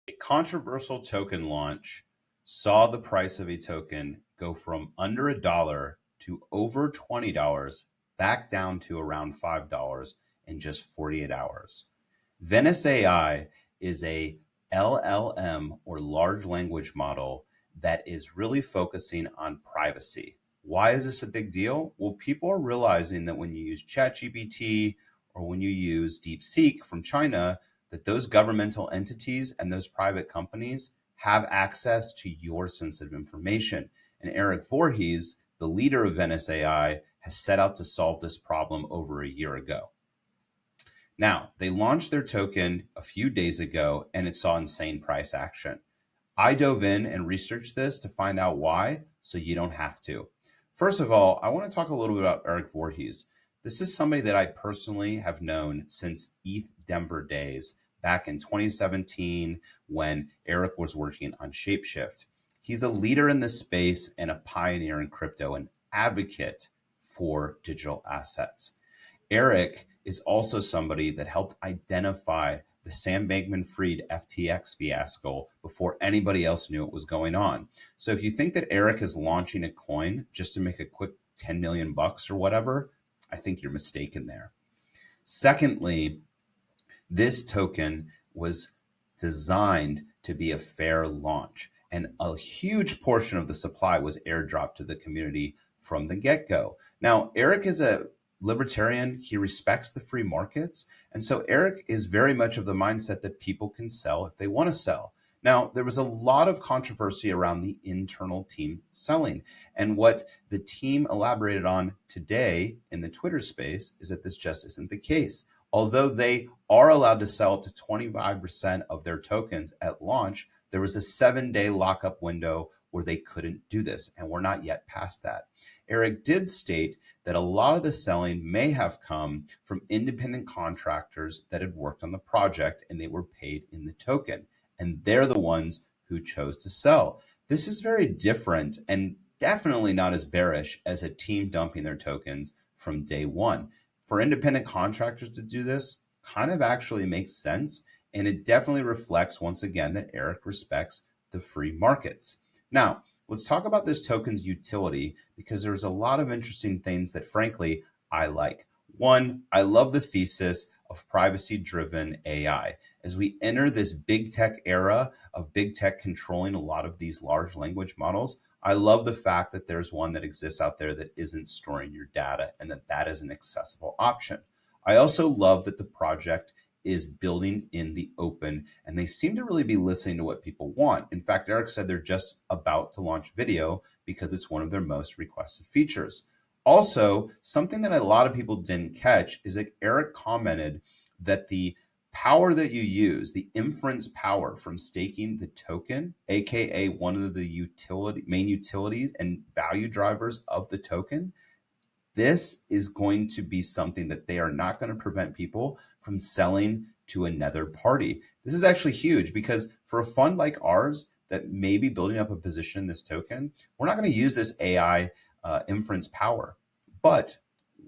A controversial token launch saw the price of a token go from under $1 to over $20, back down to around $5 in just 48 hours. Venice AI is a LLM, or large language model, that is really focusing on privacy. Why is this a big deal? Well, people are realizing that when you use ChatGPT or when you use DeepSeek from China, that those governmental entities and those private companies have access to your sensitive information. And Eric Voorhees, the leader of Venice AI, has set out to solve this problem over a year ago. Now, they launched their token a few days ago and it saw insane price action. I dove in and researched this to find out why, so you don't have to. First of all, I want to talk a little bit about Eric Voorhees. This is somebody that I personally have known since ETH Denver days, back in 2017 when Eric was working on Shapeshift. He's a leader in this space and a pioneer in crypto, an advocate for digital assets. Eric is also somebody that helped identify the Sam Bankman-Fried FTX fiasco before anybody else knew it was going on. So if you think that Eric is launching a coin just to make a quick 10 million bucks or whatever, I think you're mistaken there. Secondly, this token was designed to be a fair launch, and a huge portion of the supply was airdropped to the community from the get-go. Now, Eric is a libertarian. He respects the free markets. And so Eric is very much of the mindset that people can sell if they want to sell. Now, there was a lot of controversy around the internal team selling. And what the team elaborated on today in the Twitter space is that this just isn't the case. Although they are allowed to sell up to 25% of their tokens at launch, there was a 7-day lockup window where they couldn't do this. And we're not yet past that. Eric did state that a lot of the selling may have come from independent contractors that had worked on the project and they were paid in the token. And they're the ones who chose to sell. This is very different and definitely not as bearish as a team dumping their tokens from day one. For independent contractors to do this kind of actually makes sense. And it definitely reflects, once again, that Eric respects the free markets. Now, let's talk about this token's utility, because there's a lot of interesting things that, frankly, I like. One, I love the thesis of privacy-driven AI. As we enter this big tech era of big tech controlling a lot of these large language models, I love the fact that there's one that exists out there that isn't storing your data and that that is an accessible option. I also love that the project is building in the open, and they seem to really be listening to what people want. In fact, Eric said they're just about to launch video because it's one of their most requested features. Also, something that a lot of people didn't catch is that Eric commented that the power that you use, the inference power from staking the token, aka one of the main utilities and value drivers of the token, this is going to be something that they are not going to prevent people from selling to another party. This is actually huge, because for a fund like ours that may be building up a position in this token, we're not going to use this AI inference power, but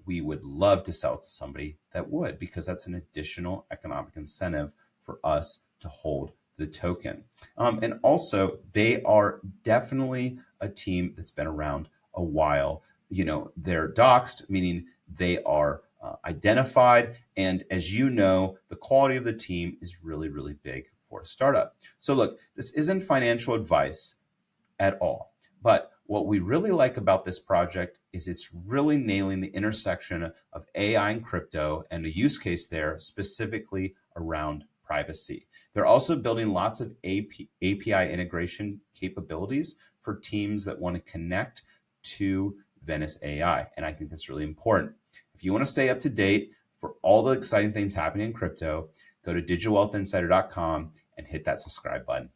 we would love to sell to somebody that would, because that's an additional economic incentive for us to hold the token. And also, they are definitely a team that's been around a while. You know, they're doxed, meaning they are identified. And as you know, the quality of the team is really, really big for a startup. So look, this isn't financial advice at all. But what we really like about this project is it's really nailing the intersection of AI and crypto, and a use case there specifically around privacy. They're also building lots of API integration capabilities for teams that want to connect to Venice AI. And I think that's really important. If you want to stay up to date for all the exciting things happening in crypto, go to digitalwealthinsider.com and hit that subscribe button.